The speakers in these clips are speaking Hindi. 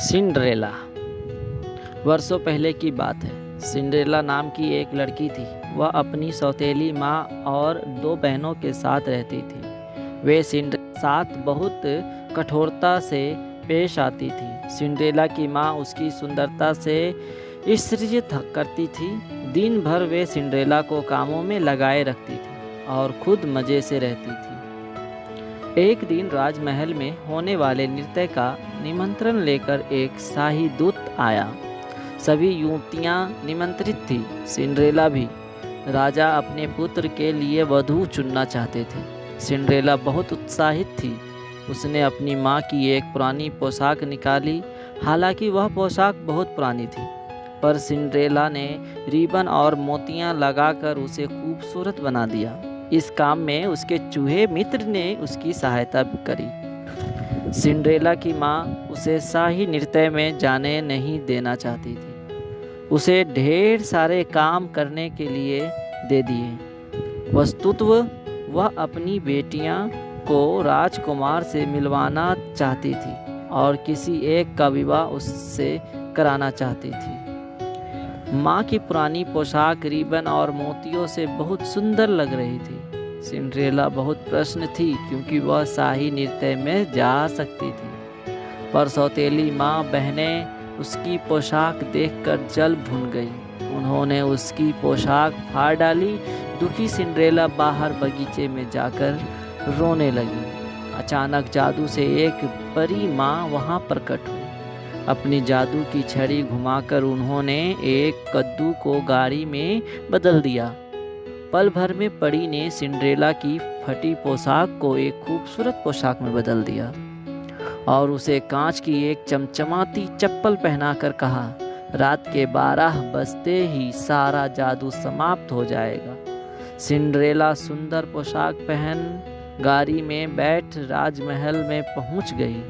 सिंड्रेला। वर्षों पहले की बात है। सिंड्रेला नाम की एक लड़की थी। वह अपनी सौतेली माँ और 2 बहनों के साथ रहती थी। वे सिंड्रेला के साथ बहुत कठोरता से पेश आती थी। सिंड्रेला की माँ उसकी सुंदरता से ईर्ष्या करती थी। दिन भर वे सिंड्रेला को कामों में लगाए रखती थी और खुद मज़े से रहती थी। एक दिन राजमहल में होने वाले नृत्य का निमंत्रण लेकर एक शाही दूत आया। सभी युवतियां निमंत्रित थी, सिंड्रेला भी। राजा अपने पुत्र के लिए वधू चुनना चाहते थे। सिंड्रेला बहुत उत्साहित थी। उसने अपनी माँ की एक पुरानी पोशाक निकाली। हालांकि वह पोशाक बहुत पुरानी थी, पर सिंड्रेला ने रिबन और मोतियां लगाकर उसे खूबसूरत बना दिया। इस काम में उसके चूहे मित्र ने उसकी सहायता करी। सिंड्रेला की माँ उसे शाही नृत्य में जाने नहीं देना चाहती थी। उसे ढेर सारे काम करने के लिए दे दिए। वस्तुतः वह अपनी बेटियां को राजकुमार से मिलवाना चाहती थी और किसी एक का विवाह उससे कराना चाहती थी। माँ की पुरानी पोशाक रिबन और मोतियों से बहुत सुंदर लग रही थी। सिंड्रेला बहुत प्रसन्न थी क्योंकि वह शाही नृत्य में जा सकती थी, पर सौतेली माँ बहनें उसकी पोशाक देखकर जल भुन गई। उन्होंने उसकी पोशाक फाड़ डाली। दुखी सिंड्रेला बाहर बगीचे में जाकर रोने लगी। अचानक जादू से एक परी माँ वहाँ प्रकट हुई। अपनी जादू की छड़ी घुमाकर उन्होंने एक कद्दू को गाड़ी में बदल दिया। पल भर में परी ने सिंड्रेला की फटी पोशाक को एक खूबसूरत पोशाक में बदल दिया और उसे कांच की एक चमचमाती चप्पल पहनाकर कहा, रात के 12 बजते ही सारा जादू समाप्त हो जाएगा। सिंड्रेला सुंदर पोशाक पहन गाड़ी में बैठ राजमहल में पहुंच गई।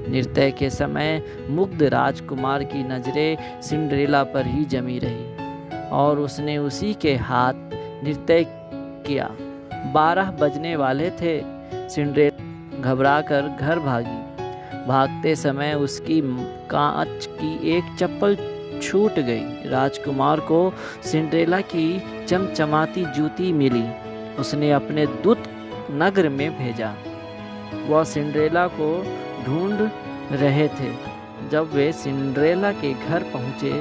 नृत्य के समय मुग्ध राजकुमार की नज़रें सिंड्रेला पर ही जमी रही और उसने उसी के हाथ नृत्य किया। 12 बजने वाले थे। सिंड्रेला घबराकर घर भागी। भागते समय उसकी कांच की एक चप्पल छूट गई। राजकुमार को सिंड्रेला की चमचमाती जूती मिली। उसने अपने दूत नगर में भेजा। वह सिंड्रेला को ढूंढ रहे थे। जब वे सिंड्रेला के घर पहुँचे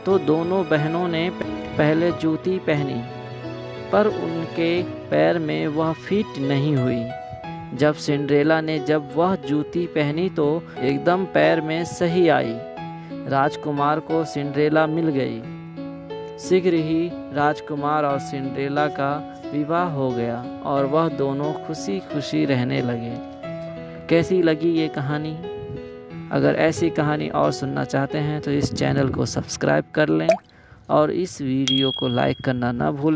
तो दोनों बहनों ने पहले जूती पहनी, पर उनके पैर में वह फिट नहीं हुई। जब सिंड्रेला ने वह जूती पहनी तो एकदम पैर में सही आई। राजकुमार को सिंड्रेला मिल गई। शीघ्र ही राजकुमार और सिंड्रेला का विवाह हो गया और वह दोनों खुशी खुशी रहने लगे। कैसी लगी ये कहानी? अगर ऐसी कहानी और सुनना चाहते हैं तो इस चैनल को सब्सक्राइब कर लें और इस वीडियो को लाइक करना ना भूलें।